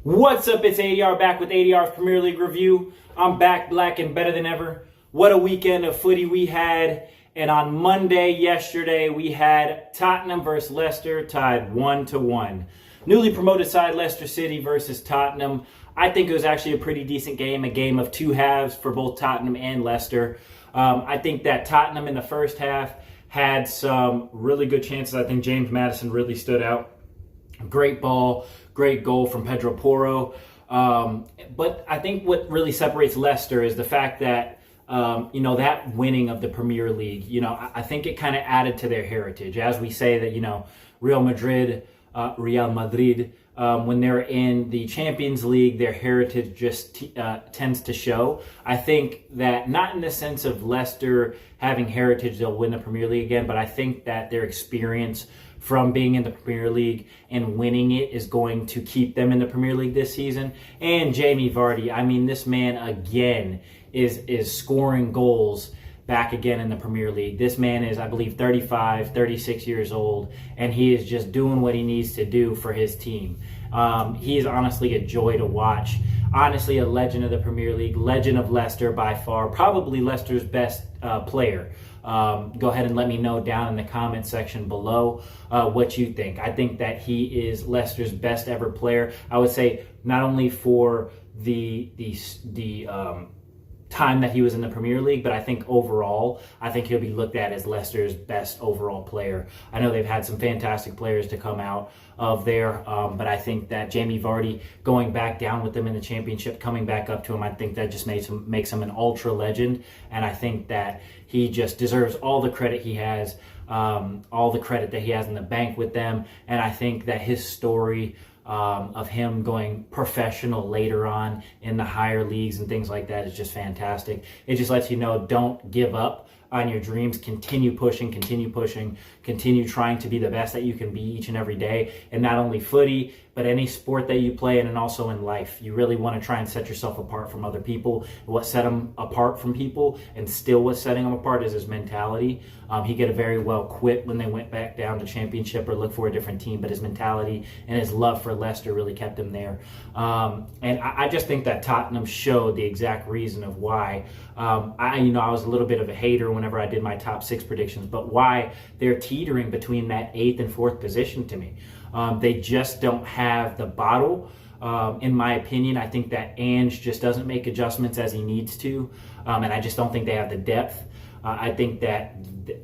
What's up? It's ADR back with ADR's Premier League review. I'm back, black and better than ever. What a weekend of footy we had. And on Monday, yesterday, we had Tottenham versus Leicester tied 1-1. Newly promoted side Leicester City versus Tottenham. I think it was actually a pretty decent game, a game of two halves for both Tottenham and Leicester. I think that Tottenham in the first half had some really good chances. I think James Maddison really stood out. Great ball, great goal from Pedro Porro. But I think what really separates Leicester is the fact that, that winning of the Premier League, I think it kind of added to their heritage. As we say that, Real Madrid, when they're in the Champions League, their heritage just tends to show. I think that not in the sense of Leicester having heritage, they'll win the Premier League again, but I think that their experience from being in the Premier League and winning it is going to keep them in the Premier League this season. And Jamie Vardy, this man again is scoring goals back again in the Premier League. This man is, I believe, 35, 36 years old, and he is just doing what he needs to do for his team. He is honestly a joy to watch. Honestly, a legend of the Premier League, legend of Leicester by far, probably Leicester's best player. Go ahead and let me know down in the comment section below what you think. I think that he is Leicester's best ever player. I would say not only for the time that he was in the Premier League, but I think overall, I think he'll be looked at as Leicester's best overall player. I know they've had some fantastic players to come out of there, but I think that Jamie Vardy going back down with them in the Championship, coming back up to him, I think that just makes him an ultra legend, and I think that he just deserves all the credit he has, all the credit that he has in the bank with them, and I think that his story of him going professional later on in the higher leagues and things like that is just fantastic. It just lets you know, don't give up on your dreams. Continue pushing, continue trying to be the best that you can be each and every day. And not only footy, but any sport that you play in, and also in life. You really want to try and set yourself apart from other people. What set him apart from people, and still what's setting him apart, is his mentality. He could have very well quit when they went back down to Championship or looked for a different team, but his mentality and his love for Leicester really kept him there. And I just think that Tottenham showed the exact reason of why. I was a little bit of a hater whenever I did my top 6 predictions, but why they're teetering between that 8th and 4th position to me. They just don't have the bottle, in my opinion. I think that Ange just doesn't make adjustments as he needs to, and I just don't think they have the depth. I think that,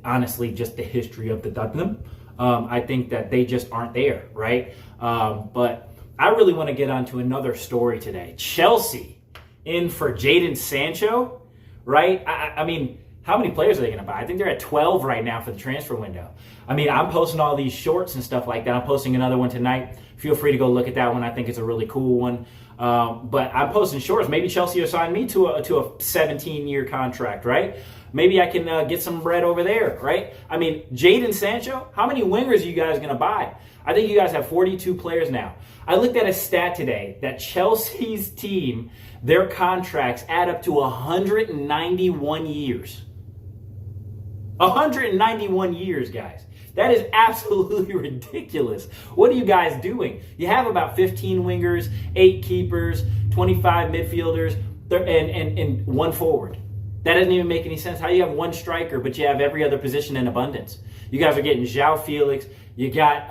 honestly, just the history of the Tottenham, I think that they just aren't there, right? But I really want to get on to another story today. Chelsea in for Jadon Sancho, right? How many players are they going to buy? I think they're at 12 right now for the transfer window. I'm posting all these shorts and stuff like that. I'm posting another one tonight. Feel free to go look at that one. I think it's a really cool one. But I'm posting shorts. Maybe Chelsea will sign me to a 17-year contract, right? Maybe I can get some bread over there, right? Jadon Sancho, how many wingers are you guys going to buy? I think you guys have 42 players now. I looked at a stat today that Chelsea's team, their contracts add up to 191 years. 191 years, guys. That is absolutely ridiculous. What are you guys doing? You have about 15 wingers, 8 keepers, 25 midfielders, and 1 forward. That doesn't even make any sense. How do you have 1 striker, but you have every other position in abundance? You guys are getting João Felix. You got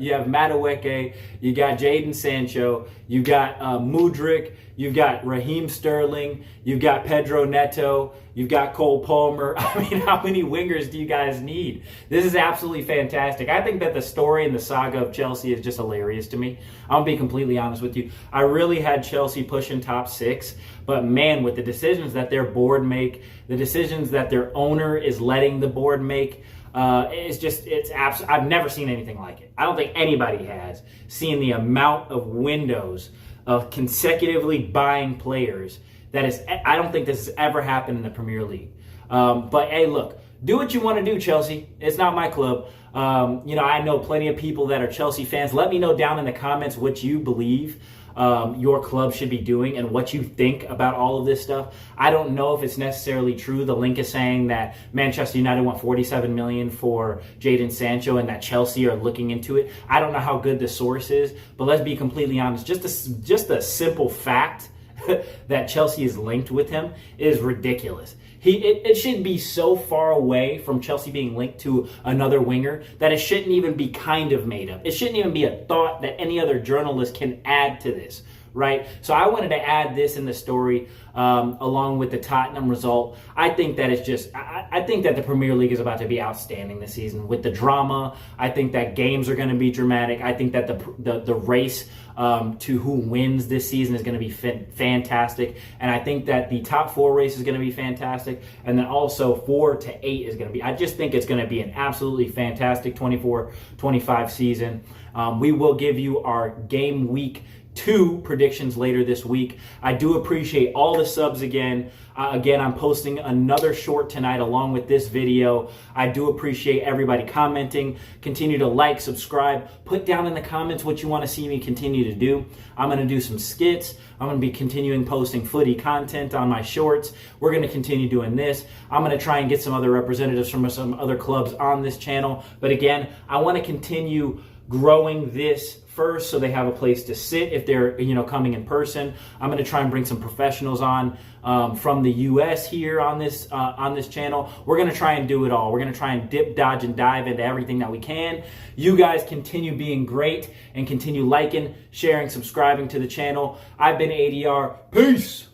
you have Madueke. You got Jadon Sancho. You got Mudryk. You've got Raheem Sterling. You've got Pedro Neto. You've got Cole Palmer. How many wingers do you guys need? This is absolutely fantastic. I think that the story and the saga of Chelsea is just hilarious to me. I'll be completely honest with you. I really had Chelsea pushing top 6, but man, with the decisions that their board make, the decisions that their owner is letting the board make, I've never seen anything like it. I don't think anybody has seen the amount of windows of consecutively buying players I don't think this has ever happened in the Premier League. But hey, look, do what you want to do, Chelsea. It's not my club. I know plenty of people that are Chelsea fans. Let me know down in the comments what you believe your club should be doing and what you think about all of this stuff. I don't know if it's necessarily true. The link is saying that Manchester United want 47 million for Jadon Sancho and that Chelsea are looking into it. I don't know how good the source is, but let's be completely honest. Just a simple fact that Chelsea is linked with him is ridiculous. It should be so far away from Chelsea being linked to another winger that it shouldn't even be kind of made up. It shouldn't even be a thought that any other journalist can add to this, right? So I wanted to add this in the story along with the Tottenham result. I think that I think that the Premier League is about to be outstanding this season with the drama. I think that games are going to be dramatic. I think that the race to who wins this season is going to be fantastic. And I think that the top 4 race is going to be fantastic. And then also 4 to 8 is going to be, I just think it's going to be an absolutely fantastic 24-25 season. We will give you our game week 2 predictions later this week. I do appreciate all the subs again. I'm posting another short tonight along with this video. I do appreciate everybody commenting. Continue to like, subscribe, put down in the comments what you want to see me continue to do. I'm going to do some skits. I'm going to be continuing posting footy content on my shorts. We're going to continue doing this. I'm going to try and get some other representatives from some other clubs on this channel. But again, I want to continue growing this first so they have a place to sit if they're coming in person. I'm going to try and bring some professionals on from the US here on this channel. We're going to try and do it all. We're going to try and dip, dodge, and dive into everything that we can. You guys continue being great and continue liking, sharing, subscribing to the channel. I've been ADR. Peace!